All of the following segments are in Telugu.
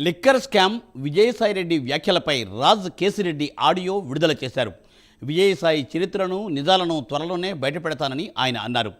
లిక్కర్ స్కామ్ విజయసాయిరెడ్డి వ్యాఖ్యలపై రాజ్ కేసిరెడ్డి ఆడియో విడుదల చేశారు. విజయసాయి చరిత్రను నిజాలను త్వరలోనే బయటపెడతానని ఆయన అన్నారు.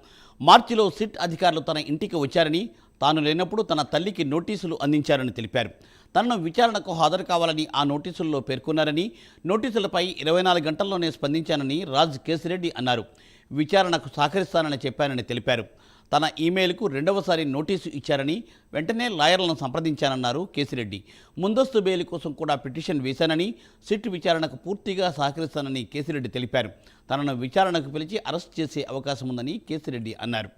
మార్చిలో సిట్ అధికారులు తన ఇంటికి వచ్చారని, తాను లేనప్పుడు తన తల్లికి నోటీసులు అందించారని తెలిపారు. తనను విచారణకు హాజరు కావాలని ఆ నోటీసుల్లో పేర్కొన్నారని, నోటీసులపై 24 గంటల్లోనే స్పందించానని రాజ్ కేసిరెడ్డి అన్నారు. విచారణకు సహకరిస్తానని చెప్పానని తెలిపారు. తన ఈమెయిల్కు రెండవసారి నోటీసు ఇచ్చారని, వెంటనే లాయర్లను సంప్రదించానన్నారు కేసిరెడ్డి. ముందస్తు బెయిల్ కోసం కూడా పిటిషన్ వేశానని, సిట్ విచారణకు పూర్తిగా సహకరిస్తానని కేసిరెడ్డి తెలిపారు. తనను విచారణకు పిలిచి అరెస్ట్ చేసే అవకాశం ఉందని కేసిరెడ్డి అన్నారు.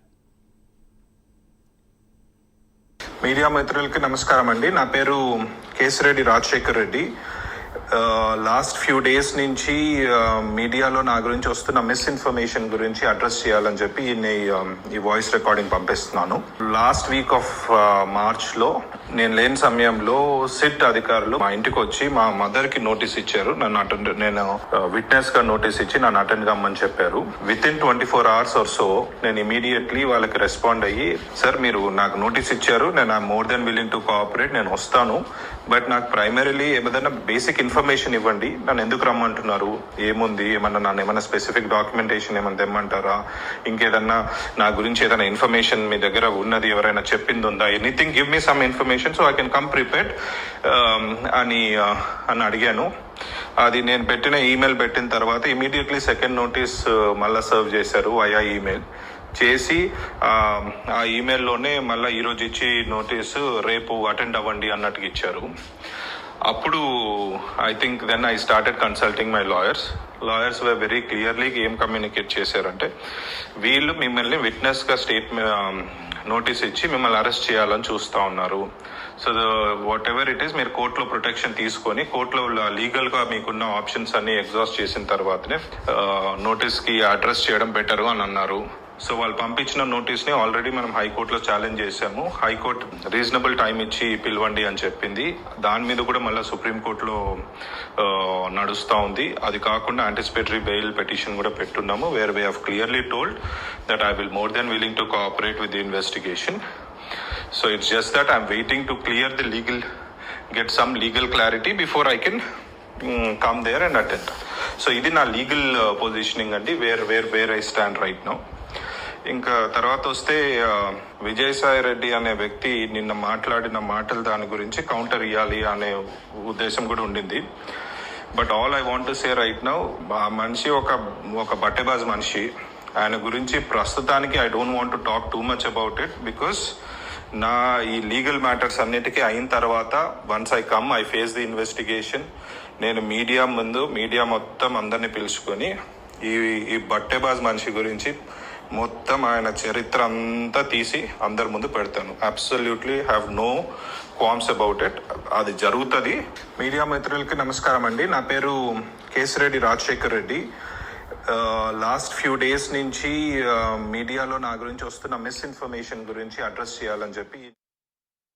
మీడియా మిత్రులకి నమస్కారం అండి. నా పేరు Kesireddy Rajasekhar Reddy. Last few days నుంచి మీడియాలో నా గురించి వస్తున్న మిస్ఇన్ఫర్మేషన్ గురించి అడ్రస్ చేయాలని చెప్పి ఈ వాయిస్ రికార్డింగ్ పంపిస్తున్నాను. లాస్ట్ వీక్ ఆఫ్ మార్చ్లో నేను లేని సమయంలో సిట్ అధికారులు మా ఇంటికి వచ్చి మా మదర్కి నోటీస్ ఇచ్చారు. నేను విట్నెస్ గా నోటీస్ ఇచ్చి నన్ను అటెండ్ కమ్మని చెప్పారు. Within 24 hours or so నేను ఇమీడియట్లీ వాళ్ళకి రెస్పాండ్ అయ్యి, సార్ మీరు నాకు నోటీస్ ఇచ్చారు, నేను I am more than willing to cooperate, నేను వస్తాను, బట్ నాకు ప్రైమరీలీ ఏదైనా బేసిక్ ఇన్ఫర్మేషన్ ఇవ్వండి, నన్ను ఎందుకు రమ్మంటున్నారు, ఏముంది, ఏమన్నా స్పెసిఫిక్ డాక్యుమెంటేషన్ ఏమన్నా తెమ్మంటారా, ఇంకేదన్నా నా గురించి ఏదైనా ఇన్ఫర్మేషన్ మీ దగ్గర ఉన్నది, ఎవరైనా చెప్పింది ఉందా, anything, give me some information so I can come prepared అని అడిగాను. అది నేను పెట్టిన ఈమెయిల్ పెట్టిన తర్వాత ఇమీడియట్లీ సెకండ్ నోటీస్ మళ్ళీ సర్వ్ చేశారు వయా ఈమెయిల్ చేసి, ఆ ఈమెయిల్లోనే మళ్ళీ ఈరోజు ఇచ్చి నోటీసు రేపు అటెండ్ అవ్వండి అన్నట్టుగా ఇచ్చారు. అప్పుడు I think then I started consulting my lawyers were very clearly ఏం కమ్యూనికేట్ చేశారంటే, వీళ్ళు మిమ్మల్ని విట్నెస్గా నోటీస్ ఇచ్చి మిమ్మల్ని అరెస్ట్ చేయాలని చూస్తూ ఉన్నారు. So what ever it is, మీరు కోర్టులో ప్రొటెక్షన్ తీసుకొని కోర్టులో లీగల్గా మీకున్న ఆప్షన్స్ అన్ని ఎగ్జాస్ట్ చేసిన తర్వాతనే నోటీస్కి అడ్రస్ చేయడం బెటర్ అని అన్నారు. సో వాళ్ళు పంపించిన నోటీస్ని ఆల్రెడీ మనం హైకోర్టులో ఛాలెంజ్ చేశాము. హైకోర్టు రీజనబుల్ టైం ఇచ్చి పిలవండి అని చెప్పింది. దాని మీద కూడా మళ్ళీ సుప్రీంకోర్టులో నడుస్తూ ఉంది. అది కాకుండా యాంటిసిపేటరీ బెయిల్ పిటిషన్ కూడా పెట్టున్నాము, where we have clearly told that I will more than willing to cooperate with the investigation. So it's just that I'm waiting to get some legal clarity before I can come there and attend. So ఇది నా లీగల్ పొజిషనింగ్ అండి, where I stand right now. ఇంకా తర్వాత వస్తే విజయసాయి రెడ్డి అనే వ్యక్తి నిన్న మాట్లాడిన మాటలు దాని గురించి కౌంటర్ ఇవ్వాలి అనే ఉద్దేశం కూడా ఉండింది. But all I want to say right now, ఆ మనిషి ఒక బట్టెబాజ్ మనిషి. ఆయన గురించి ప్రస్తుతానికి I don't want to talk too much about it, because నా ఈ లీగల్ మ్యాటర్స్ అన్నిటికీ అయిన తర్వాత once I face the investigation, నేను మీడియా మొత్తం అందరినీ పిలుచుకొని ఈ బట్టెబాజ్ మనిషి గురించి మొత్తం ఆయన చరిత్ర అంతా తీసి అందరి ముందు పెడతాను. Absolutely have no qualms about it. అది జరుగుతుంది. మీడియా మిత్రులకి నమస్కారం అండి. నా పేరు Kesireddy Rajasekhar Reddy. Last few days నుంచి మీడియాలో నా గురించి వస్తున్న మిస్ఇన్ఫర్మేషన్ గురించి అడ్రస్ చేయాలని చెప్పి